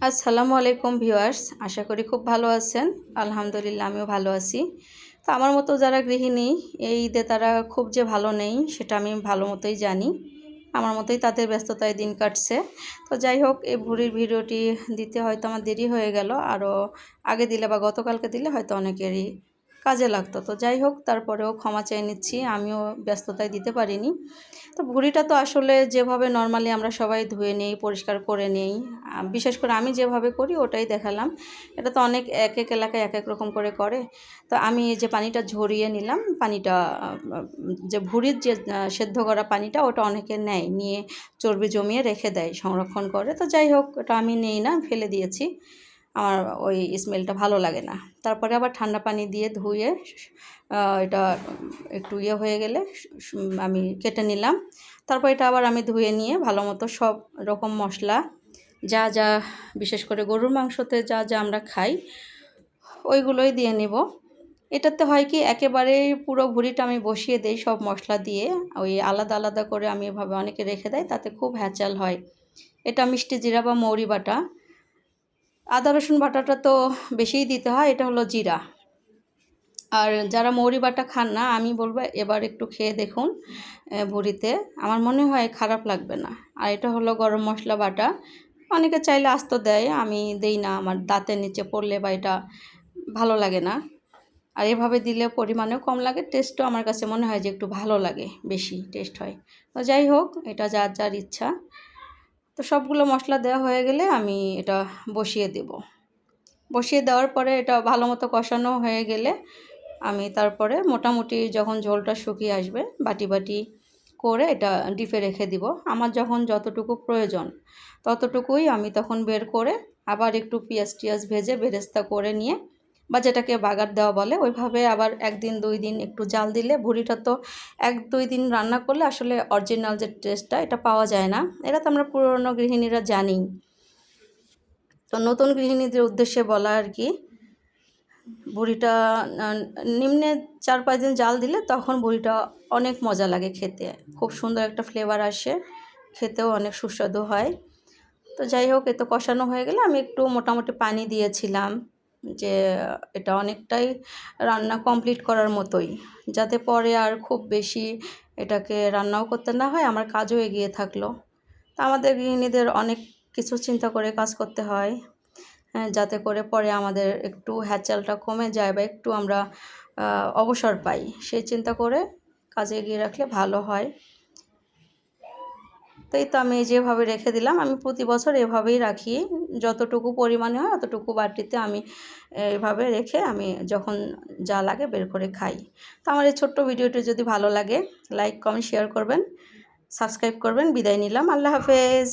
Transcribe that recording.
আসসালামু আলাইকুম ভিউয়ার্স, আশা করি খুব ভালো আছেন। আলহামদুলিল্লাহ আমিও ভালো আছি। তো আমার মতো যারা গৃহিণী এই ঈদে তারা খুব যে ভালো নেই সেটা আমি ভালো মতোই জানি। আমার মতোই তাদের ব্যস্ততায় দিন কাটছে। তো যাই হোক, এই ভুঁড়ির ভিডিওটি দিতে হয়তো আমার দেরি হয়ে গেল, আরও আগে দিলে বা গতকালকে দিলে হয়তো অনেকেরই কাজে লাগতো। তো যাই হোক, তারপরেও ক্ষমা চেয়ে নিচ্ছি, আমিও ব্যস্ততায় দিতে পারিনি। তো ভুঁড়িটা তো আসলে যেভাবে নর্মালি আমরা সবাই ধুয়ে নেই, পরিষ্কার করে নেই, বিশেষ করে আমি যেভাবে করি ওটাই দেখালাম। এটা তো অনেক এক এক এলাকায় এক এক রকম করে করে। তো আমি এই যে পানিটা ঝরিয়ে নিলাম, পানিটা যে ভুঁড়ির যে সেদ্ধ করা পানিটা ওটা অনেকে নেয়, নিয়ে চর্বি জমিয়ে রেখে দেয়, সংরক্ষণ করে। তো যাই হোক, ওটা আমি নেই না, ফেলে দিয়েছি, আমার ওই স্মেলটা ভালো লাগে না। তারপরে আবার ঠান্ডা পানি দিয়ে ধুয়ে এটা একটু ইয়ে হয়ে গেলে আমি কেটে নিলাম। তারপর এটা আবার আমি ধুয়ে নিয়ে ভালো মতো সব রকম মশলা যা যা, বিশেষ করে গরুর মাংসতে যা যা আমরা খাই ওইগুলোই দিয়ে নেব। এটাতে হয় কি, একেবারেই পুরো ভুঁড়িটা আমি বসিয়ে দেই সব মশলা দিয়ে, ওই আলাদা আলাদা করে আমি এভাবে অনেকে রেখে দেয়, তাতে খুব হ্যাচাল হয়। এটা মিষ্টি জিরা বা মৌরি বাটা, আদা রসুন বাটাটা তো বেশিই দিতে হয়, এটা হলো জিরা। আর যারা মৌরি বাটা খান না, আমি বলবো এবার একটু খেয়ে দেখুন ভুঁড়িতে, আমার মনে হয় খারাপ লাগবে না। আর এটা হলো গরম মশলা বাটা, অনেকে চাইলে আস্ত দেয়, আমি দেই না, আমার দাঁতের নিচে পড়লে বা এটা ভালো লাগে না। আর এভাবে দিলে পরিমাণেও কম লাগে, টেস্টও আমার কাছে মনে হয় যে একটু ভালো লাগে, বেশি টেস্ট হয়। তো যাই হোক, এটা যার যার ইচ্ছা। তো সবগুলো মশলা দেওয়া হয়ে গেলে আমি এটা বসিয়ে দেব। বসিয়ে দেওয়ার পরে এটা ভালো মতো কষানো হয়ে গেলে আমি তারপরে মোটামুটি যখন ঝোলটা শুকিয়ে আসবে, বাটি বাটি করে এটা ডিপে রেখে দিব। আমার যখন যতটুকু প্রয়োজন ততটুকুই আমি তখন বের করে আবার একটু পেঁয়াজ টিয়াজ ভেজে বেরেস্তা করে নিয়ে, বা যেটাকে বাগার দেওয়া বলে, ওইভাবে আবার একদিন দুই দিন একটু জাল দিলে ভুঁড়িটা তো এক দুই দিন রান্না করলে আসলে অরিজিনাল যে টেস্টটা এটা পাওয়া যায় না। এটা তো আমরা পুরনো গৃহিণীরা জানি। তো নতুন গৃহিণীদের উদ্দেশ্যে বলা আর কি, ভুঁড়িটা নিম্নে 4-5 দিন জাল দিলে তখন ভুঁড়িটা অনেক মজা লাগে খেতে, খুব সুন্দর একটা ফ্লেভার আসে, খেতেও অনেক সুস্বাদু হয়। তো যাই হোক, এতো কষানো হয়ে গেলে আমি একটু মোটামুটি পানি দিয়েছিলাম, যে এটা অনেকটাই রান্না কমপ্লিট করার মতোই, যাতে পরে আর খুব বেশি এটাকে রান্নাও করতে না হয়, আমার কাজও এগিয়ে থাকলো। তো আমাদের গৃহিণীদের অনেক কিছু চিন্তা করে কাজ করতে হয়, যাতে করে পরে আমাদের একটু হ্যাচালটা কমে যায় বা একটু আমরা অবসর পাই, সেই চিন্তা করে কাজে এগিয়ে রাখলে ভালো হয়। তো এই তো আমি যেভাবে রেখে দিলাম, আমি প্রতি বছর এভাবেই রাখি, যতটুকু পরিমাণে হয় অতটুকু বাটিতে আমি এভাবে রেখে আমি যখন যা লাগে বের করে খাই। তো আমার এই ছোট্ট ভিডিওটি যদি ভালো লাগে, লাইক কমেন্ট শেয়ার করবেন, সাবস্ক্রাইব করবেন। বিদায় নিলাম, আল্লাহ হাফেজ।